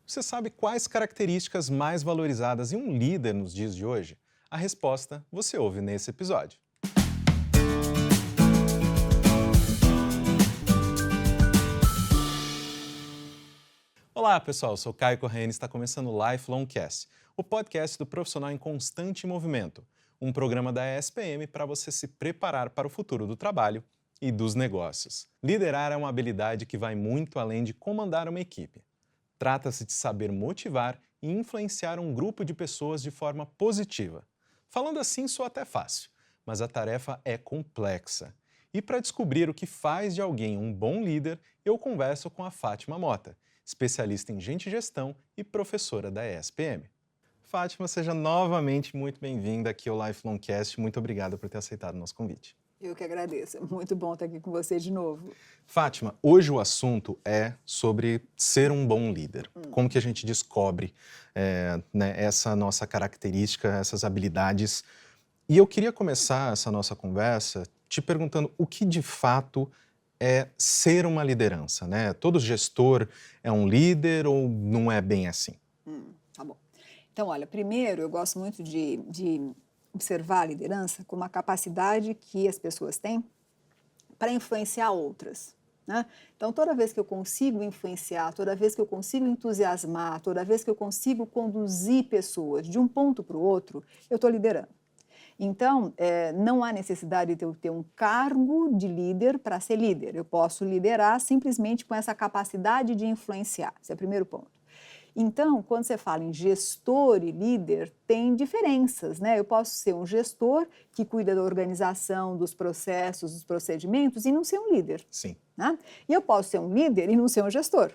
Você sabe quais características mais valorizadas em um líder nos dias de hoje? A resposta você ouve nesse episódio. Olá, pessoal. Eu sou Caio Corrêa e está começando o Lifelong Cast, o podcast do profissional em constante movimento, um programa da ESPM para você se preparar para o futuro do trabalho e dos negócios. Liderar é uma habilidade que vai muito além de comandar uma equipe. Trata-se de saber motivar e influenciar um grupo de pessoas de forma positiva. Falando assim soa até fácil, mas a tarefa é complexa. E para descobrir o que faz de alguém um bom líder, eu converso com a Fátima Mota, especialista em gente e gestão e professora da ESPM. Fátima, seja novamente muito bem-vinda aqui ao Lifelong Cast. Muito obrigado por ter aceitado o nosso convite. Eu que agradeço. É muito bom estar aqui com você de novo. Fátima, hoje o assunto é sobre ser um bom líder. Como que a gente descobre essa nossa característica, essas habilidades. E eu queria começar essa nossa conversa te perguntando o que de fato é ser uma liderança, né? Todo gestor é um líder ou não é bem assim? Tá bom. Então, olha, primeiro eu gosto muito de observar a liderança como a capacidade que as pessoas têm para influenciar outras, né? Então, toda vez que eu consigo influenciar, toda vez que eu consigo entusiasmar, toda vez que eu consigo conduzir pessoas de um ponto para o outro, eu estou liderando. Então, não há necessidade de eu ter um cargo de líder para ser líder. Eu posso liderar simplesmente com essa capacidade de influenciar. Esse é o primeiro ponto. Então, quando você fala em gestor e líder, tem diferenças, né? Eu posso ser um gestor que cuida da organização, dos processos, dos procedimentos e não ser um líder. Sim. Né? E eu posso ser um líder e não ser um gestor.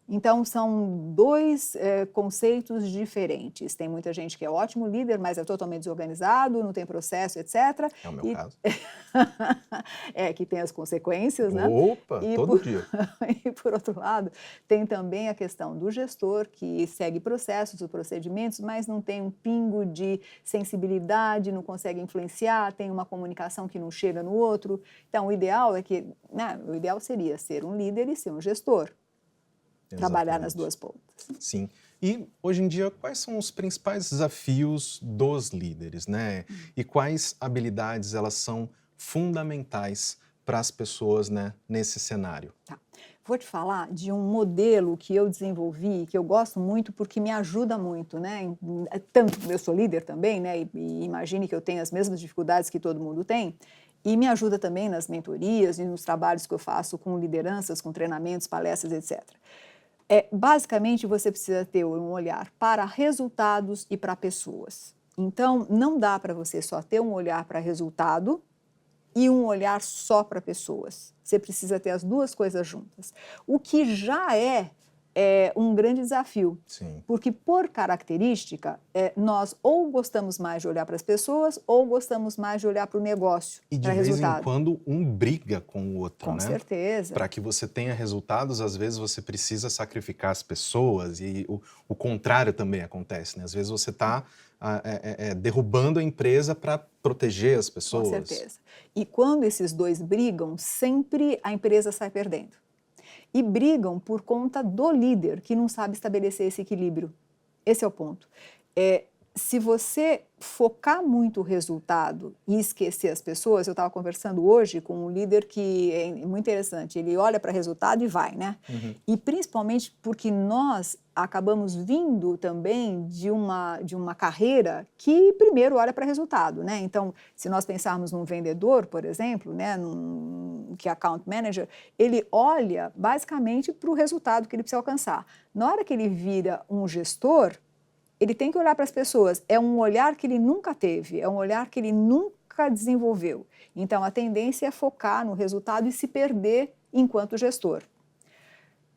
Então, são dois conceitos diferentes. Tem muita gente que é ótimo líder, mas é totalmente desorganizado, não tem processo, etc. É o meu caso. Que tem as consequências, né? Opa, todo dia. E, por outro lado, tem também a questão do gestor, que segue processos e procedimentos, mas não tem um pingo de sensibilidade, não consegue influenciar, tem uma comunicação que não chega no outro. Então, o ideal o ideal seria ser um líder e ser um gestor. Trabalhar nas duas pontas. Sim. E, hoje em dia, quais são os principais desafios dos líderes, né? E quais habilidades elas são fundamentais para as pessoas, né, nesse cenário? Tá. Vou te falar de um modelo que eu desenvolvi, que eu gosto muito porque me ajuda muito, né? Tanto eu sou líder também, né? E imagine que eu tenho as mesmas dificuldades que todo mundo tem. E me ajuda também nas mentorias e nos trabalhos que eu faço com lideranças, com treinamentos, palestras, etc. Basicamente, você precisa ter um olhar para resultados e para pessoas. Então, não dá para você só ter um olhar para resultado e um olhar só para pessoas. Você precisa ter as duas coisas juntas. O que já é um grande desafio. Sim. Porque, por característica, nós ou gostamos mais de olhar para as pessoas ou gostamos mais de olhar para o negócio, E de para vez resultado. em quando um briga com o outro, Com né? certeza. Para que você tenha resultados, às vezes você precisa sacrificar as pessoas e o contrário também acontece, né? Às vezes você está derrubando a empresa para proteger as pessoas. Com certeza. E quando esses dois brigam, sempre a empresa sai perdendo. E brigam por conta do líder, que não sabe estabelecer esse equilíbrio. Esse é o ponto. Se você focar muito o resultado e esquecer as pessoas, eu estava conversando hoje com um líder que é muito interessante, ele olha para resultado e vai, né? E principalmente porque nós acabamos vindo também de uma carreira que primeiro olha para resultado, né? Então, se nós pensarmos num vendedor, por exemplo, né, que é account manager, ele olha basicamente para o resultado que ele precisa alcançar. Na hora que ele vira um gestor, ele tem que olhar para as pessoas. É um olhar que ele nunca teve, é um olhar que ele nunca desenvolveu. Então, a tendência é focar no resultado e se perder enquanto gestor.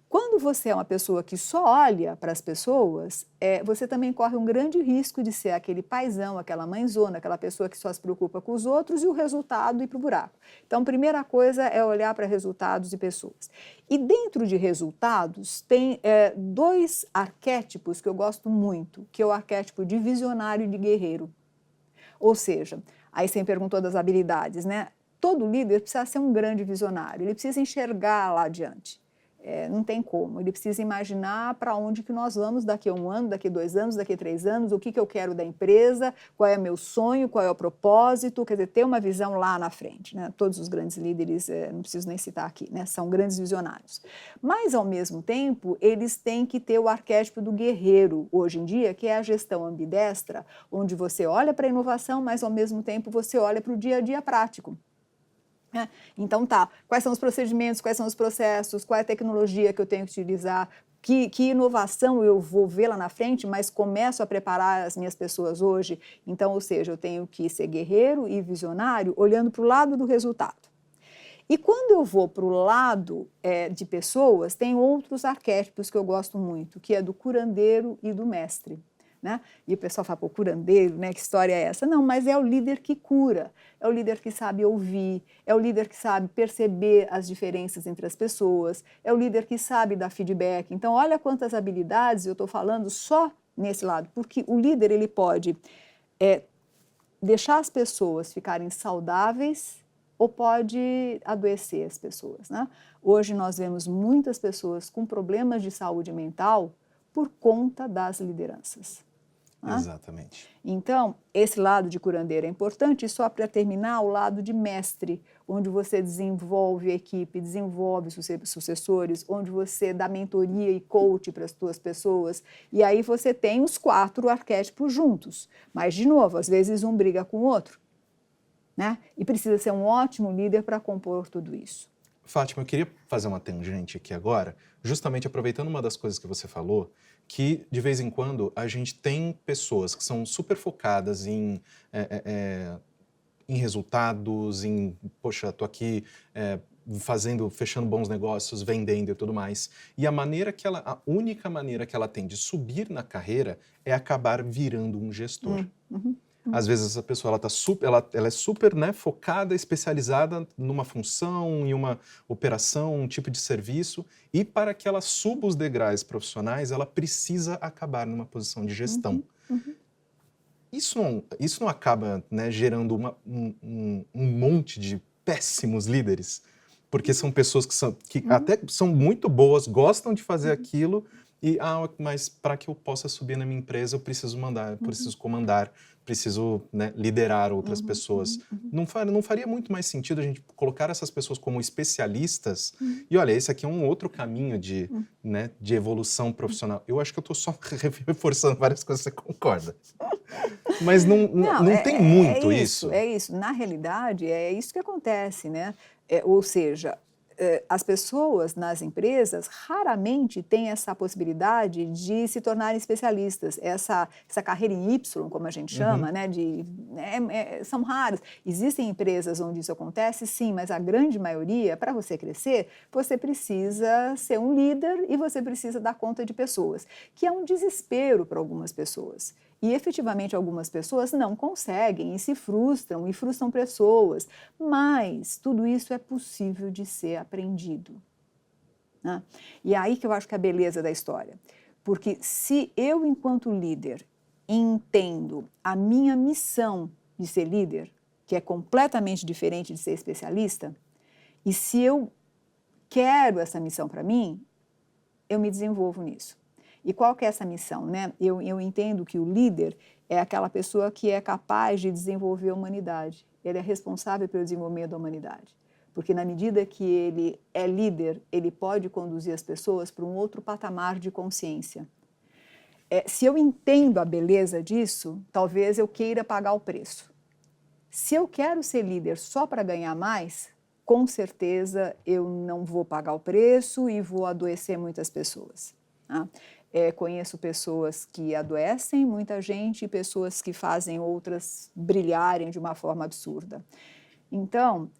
Quando você é uma pessoa que só olha para as pessoas, você também corre um grande risco de ser aquele paizão, aquela mãezona, aquela pessoa que só se preocupa com os outros e o resultado ir para o buraco. Então, a primeira coisa é olhar para resultados e pessoas. E dentro de resultados, tem dois arquétipos que eu gosto muito, que é o arquétipo de visionário e de guerreiro. Ou seja, aí você me perguntou das habilidades, né? Todo líder precisa ser um grande visionário, ele precisa enxergar lá adiante. não tem como. Ele precisa imaginar para onde que nós vamos daqui a 1 ano, daqui a 2 anos, daqui a 3 anos, o que eu quero da empresa, qual é o meu sonho, qual é o propósito, quer dizer, ter uma visão lá na frente, né? Todos os grandes líderes, não preciso nem citar aqui, né? São grandes visionários. Mas, ao mesmo tempo, eles têm que ter o arquétipo do guerreiro, hoje em dia, que é a gestão ambidestra, onde você olha para a inovação, mas, ao mesmo tempo, você olha para o dia a dia prático. Então quais são os procedimentos, quais são os processos, qual é a tecnologia que eu tenho que utilizar, que inovação eu vou ver lá na frente, mas começo a preparar as minhas pessoas hoje. Então, ou seja, eu tenho que ser guerreiro e visionário olhando para o lado do resultado. E quando eu vou para o lado de pessoas, tem outros arquétipos que eu gosto muito, que é do curandeiro e do mestre. Né? E o pessoal fala, pô, curandeiro, né? Que história é essa? Não, mas é o líder que cura, é o líder que sabe ouvir, é o líder que sabe perceber as diferenças entre as pessoas, é o líder que sabe dar feedback. Então, olha quantas habilidades eu estou falando só nesse lado, porque o líder ele pode deixar as pessoas ficarem saudáveis ou pode adoecer as pessoas. Né? Hoje nós vemos muitas pessoas com problemas de saúde mental por conta das lideranças. Exatamente. Então, esse lado de curandeiro é importante, e só para terminar, o lado de mestre, onde você desenvolve a equipe, desenvolve os sucessores, onde você dá mentoria e coach para as suas pessoas, e aí você tem os 4 arquétipos juntos. Mas, de novo, às vezes um briga com o outro, né? E precisa ser um ótimo líder para compor tudo isso. Fátima, eu queria fazer uma tangente aqui agora, justamente aproveitando uma das coisas que você falou, que de vez em quando a gente tem pessoas que são super focadas em resultados, poxa, tô aqui fechando bons negócios, vendendo e tudo mais. E a única maneira que ela tem de subir na carreira é acabar virando um gestor. Às vezes essa pessoa ela é super, né, focada, especializada numa função, em uma operação, um tipo de serviço, e para que ela suba os degraus profissionais, ela precisa acabar numa posição de gestão. Isso não acaba, né, gerando um monte de péssimos líderes? Porque são pessoas que até são muito boas, gostam de fazer aquilo, mas para que eu possa subir na minha empresa, eu preciso preciso comandar, preciso, né, liderar outras pessoas. Não faria muito mais sentido a gente colocar essas pessoas como especialistas? E olha, esse aqui é um outro caminho né, de evolução profissional. Eu acho que eu estou só reforçando várias coisas, você concorda? Mas não tem muito isso. É isso. Na realidade, é isso que acontece, né? Ou seja, as pessoas nas empresas raramente têm essa possibilidade de se tornarem especialistas. Essa carreira em Y, como a gente chama, né, são raras. Existem empresas onde isso acontece, sim, mas a grande maioria, para você crescer, você precisa ser um líder e você precisa dar conta de pessoas, que é um desespero para algumas pessoas. E, efetivamente, algumas pessoas não conseguem e se frustram e frustram pessoas, mas tudo isso é possível de ser aprendido. Né? E é aí que eu acho que é a beleza da história. Porque se eu, enquanto líder, entendo a minha missão de ser líder, que é completamente diferente de ser especialista, e se eu quero essa missão para mim, eu me desenvolvo nisso. E qual que é essa missão, né? Eu entendo que o líder é aquela pessoa que é capaz de desenvolver a humanidade. Ele é responsável pelo desenvolvimento da humanidade. Porque na medida que ele é líder, ele pode conduzir as pessoas para um outro patamar de consciência. Se eu entendo a beleza disso, talvez eu queira pagar o preço. Se eu quero ser líder só para ganhar mais, com certeza eu não vou pagar o preço e vou adoecer muitas pessoas. Tá? Conheço pessoas que adoecem muita gente e pessoas que fazem outras brilharem de uma forma absurda. Então,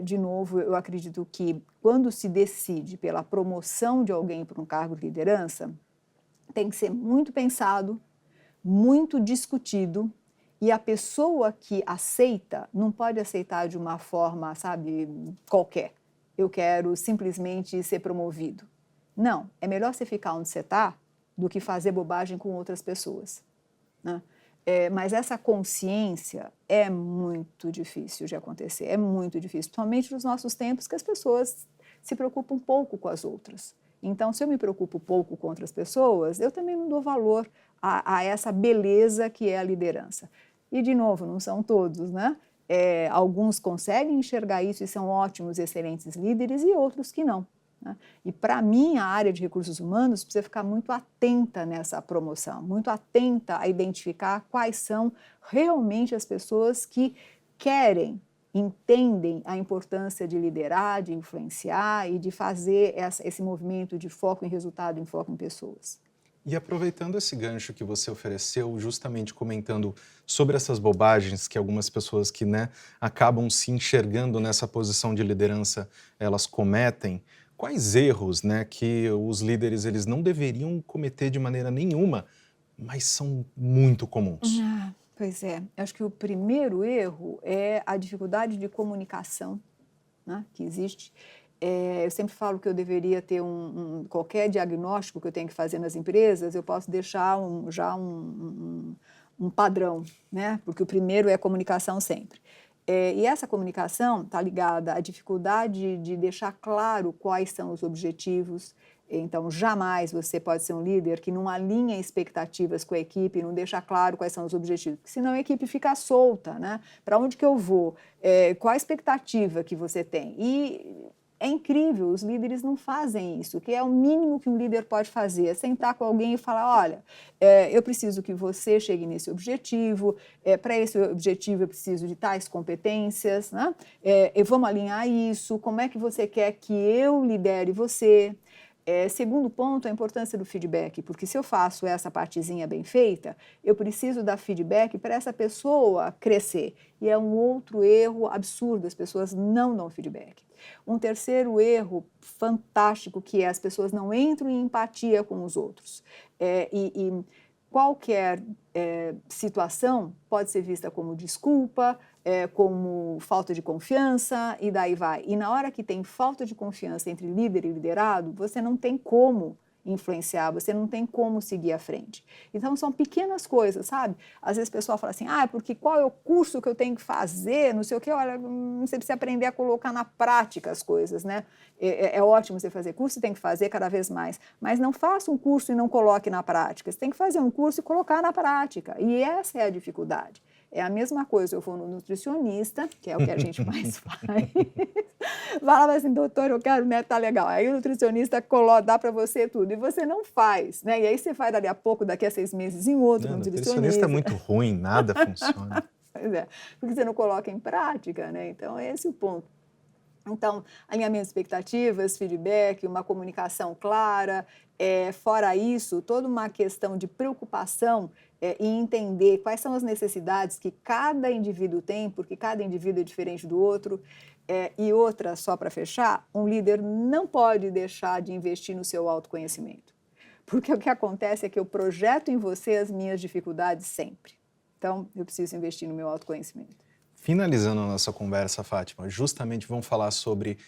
de novo, eu acredito que quando se decide pela promoção de alguém para um cargo de liderança, tem que ser muito pensado, muito discutido, e a pessoa que aceita não pode aceitar de uma forma, sabe, qualquer. Eu quero simplesmente ser promovido. Não, é melhor você ficar onde você está do que fazer bobagem com outras pessoas. Né? Mas essa consciência é muito difícil de acontecer, é muito difícil, principalmente nos nossos tempos que as pessoas se preocupa um pouco com as outras. Então, se eu me preocupo pouco com outras pessoas, eu também não dou valor a essa beleza que é a liderança. E, de novo, não são todos, né? Alguns conseguem enxergar isso e são ótimos, excelentes líderes, e outros que não, né? E, para mim, a área de recursos humanos precisa ficar muito atenta nessa promoção, muito atenta a identificar quais são realmente as pessoas que querem, entendem a importância de liderar, de influenciar e de fazer esse movimento de foco em resultado, em foco em pessoas. E aproveitando esse gancho que você ofereceu, justamente comentando sobre essas bobagens que algumas pessoas que, né, acabam se enxergando nessa posição de liderança, elas cometem, quais erros, né, que os líderes eles não deveriam cometer de maneira nenhuma, mas são muito comuns? Pois é, acho que o primeiro erro é a dificuldade de comunicação, né, que existe. Eu sempre falo que eu deveria ter qualquer diagnóstico que eu tenho que fazer nas empresas, eu posso deixar um padrão, né, porque o primeiro é a comunicação sempre. E essa comunicação está ligada à dificuldade de deixar claro quais são os objetivos. Então, jamais você pode ser um líder que não alinha expectativas com a equipe, não deixa claro quais são os objetivos, porque senão a equipe fica solta, né? Para onde que eu vou? Qual a expectativa que você tem? E é incrível, os líderes não fazem isso, que é o mínimo que um líder pode fazer, é sentar com alguém e falar, olha, eu preciso que você chegue nesse objetivo, para esse objetivo eu preciso de tais competências, né? Vamos alinhar isso, como é que você quer que eu lidere você? Segundo ponto, a importância do feedback, porque se eu faço essa partezinha bem feita, eu preciso dar feedback para essa pessoa crescer. E é um outro erro absurdo, as pessoas não dão feedback. Um terceiro erro fantástico, que é as pessoas não entram em empatia com os outros. E qualquer situação pode ser vista como desculpa, como falta de confiança, e daí vai. E na hora que tem falta de confiança entre líder e liderado, você não tem como influenciar, você não tem como seguir à frente. Então, são pequenas coisas, sabe? Às vezes o pessoal fala assim, porque qual é o curso que eu tenho que fazer, não sei o quê. Olha, você precisa aprender a colocar na prática as coisas, né? É ótimo você fazer curso, você tem que fazer cada vez mais, mas não faça um curso e não coloque na prática. Você tem que fazer um curso e colocar na prática, e essa é a dificuldade. É a mesma coisa, eu vou no nutricionista, que é o que a gente mais faz, falava assim, doutor, eu quero meta tá legal. Aí o nutricionista dá para você tudo, e você não faz, né? E aí você vai dali a pouco, daqui a 6 meses, em outro Nutricionista é muito ruim, nada funciona. Pois é, porque você não coloca em prática, né? Então, esse é o ponto. Então, alinhamento de expectativas, feedback, uma comunicação clara, fora isso, toda uma questão de preocupação em entender quais são as necessidades que cada indivíduo tem, porque cada indivíduo é diferente do outro. E outra, só para fechar, um líder não pode deixar de investir no seu autoconhecimento, porque o que acontece é que eu projeto em você as minhas dificuldades sempre. Então, eu preciso investir no meu autoconhecimento. Finalizando a nossa conversa, Fátima, justamente vamos falar sobre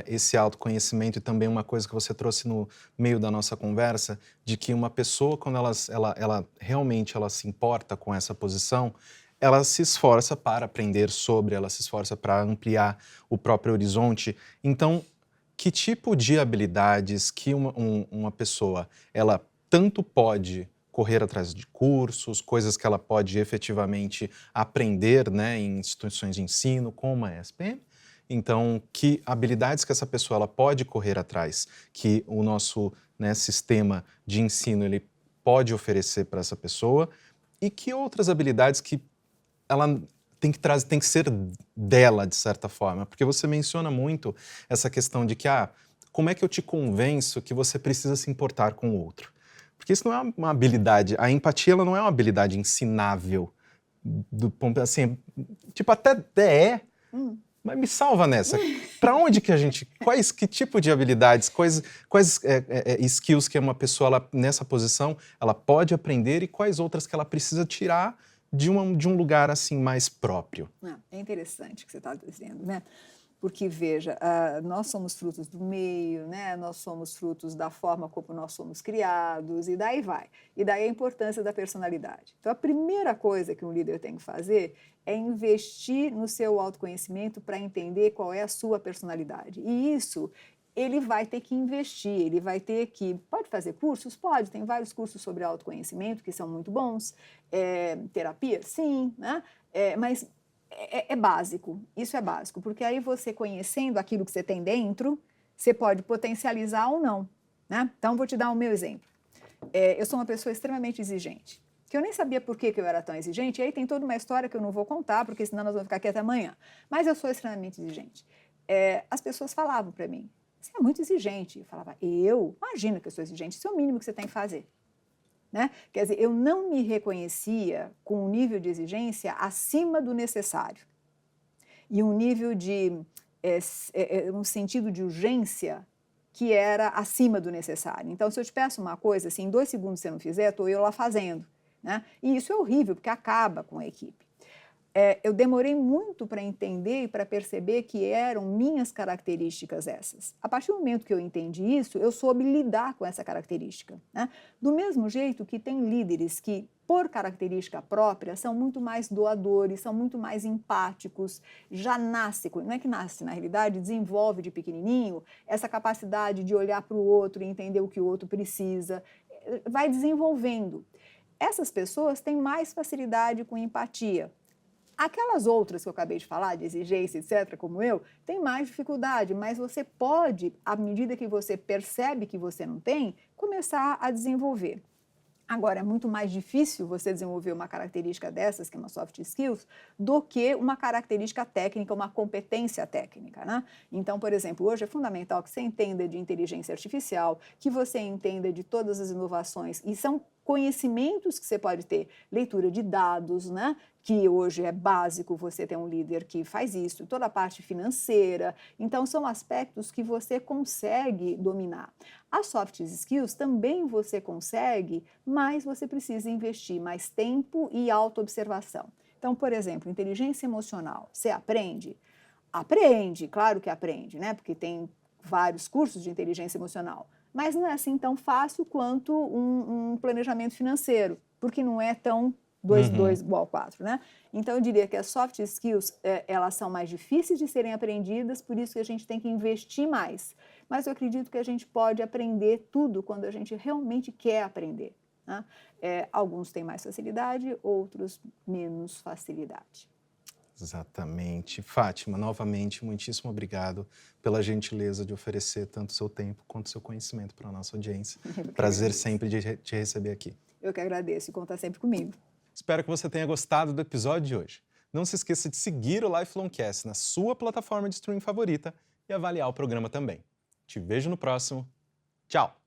esse autoconhecimento e também uma coisa que você trouxe no meio da nossa conversa, de que uma pessoa, quando ela realmente se importa com essa posição, ela se esforça para aprender sobre, ela se esforça para ampliar o próprio horizonte. Então, que tipo de habilidades que uma pessoa, ela tanto pode correr atrás de cursos, coisas que ela pode efetivamente aprender, né, em instituições de ensino, como a ESPM. Então, que habilidades que essa pessoa ela pode correr atrás, que o nosso, né, sistema de ensino ele pode oferecer para essa pessoa, e que outras habilidades que ela tem que ser dela, de certa forma. Porque você menciona muito essa questão de que, como é que eu te convenço que você precisa se importar com o outro? Porque isso não é uma habilidade, a empatia ela não é uma habilidade ensinável, assim, tipo, até é, mas me salva nessa. Para onde que que tipo de habilidades, quais skills que uma pessoa nessa posição ela pode aprender e quais outras que ela precisa tirar de um lugar assim mais próprio? É interessante o que você está dizendo, né? Porque, veja, nós somos frutos do meio, né? Nós somos frutos da forma como nós somos criados, e daí vai. E daí a importância da personalidade. Então, a primeira coisa que um líder tem que fazer é investir no seu autoconhecimento para entender qual é a sua personalidade. E isso ele vai ter que investir, ele vai ter que... Pode fazer cursos? Pode, tem vários cursos sobre autoconhecimento que são muito bons, terapia? Sim, né? Mas é básico, isso é básico, porque aí você conhecendo aquilo que você tem dentro, você pode potencializar ou não, né? Então, vou te dar o meu exemplo. Eu sou uma pessoa extremamente exigente, que eu nem sabia por que eu era tão exigente, e aí tem toda uma história que eu não vou contar, porque senão nós vamos ficar aqui até amanhã. Mas eu sou extremamente exigente. As pessoas falavam para mim, você é muito exigente. Eu falava, imagina que eu sou exigente, isso é o mínimo que você tem que fazer. Né? Quer dizer, eu não me reconhecia com um nível de exigência acima do necessário. E um nível de, um sentido de urgência que era acima do necessário. Então, se eu te peço uma coisa, assim, em 2 segundos você não fizer, estou eu lá fazendo. Né? E isso é horrível, porque acaba com a equipe. Eu demorei muito para entender e para perceber que eram minhas características essas. A partir do momento que eu entendi isso, eu soube lidar com essa característica. Né? Do mesmo jeito que tem líderes que, por característica própria, são muito mais doadores, são muito mais empáticos, já nasce, não é que nasce, na realidade, desenvolve de pequenininho essa capacidade de olhar para o outro e entender o que o outro precisa, vai desenvolvendo. Essas pessoas têm mais facilidade com empatia. Aquelas outras que eu acabei de falar, de exigência, etc., como eu, têm mais dificuldade, mas você pode, à medida que você percebe que você não tem, começar a desenvolver. Agora, é muito mais difícil você desenvolver uma característica dessas, que é uma soft skills, do que uma característica técnica, uma competência técnica, né? Então, por exemplo, hoje é fundamental que você entenda de inteligência artificial, que você entenda de todas as inovações, e são conhecimentos que você pode ter, leitura de dados, né? Que hoje é básico você ter um líder que faz isso, toda a parte financeira. Então, são aspectos que você consegue dominar. As soft skills também você consegue, mas você precisa investir mais tempo e autoobservação. Então, por exemplo, inteligência emocional, você aprende? Aprende, claro que aprende, né? Porque tem vários cursos de inteligência emocional. Mas não é assim tão fácil quanto um planejamento financeiro, porque não é tão 2 igual 4, né? Então, eu diria que as soft skills, elas são mais difíceis de serem aprendidas, por isso que a gente tem que investir mais. Mas eu acredito que a gente pode aprender tudo quando a gente realmente quer aprender. Né? Alguns têm mais facilidade, outros menos facilidade. Exatamente. Fátima, novamente, muitíssimo obrigado pela gentileza de oferecer tanto seu tempo quanto seu conhecimento para a nossa audiência. Prazer sempre de te receber aqui. Eu que agradeço e conta sempre comigo. Espero que você tenha gostado do episódio de hoje. Não se esqueça de seguir o Lifelongcast na sua plataforma de streaming favorita e avaliar o programa também. Te vejo no próximo. Tchau!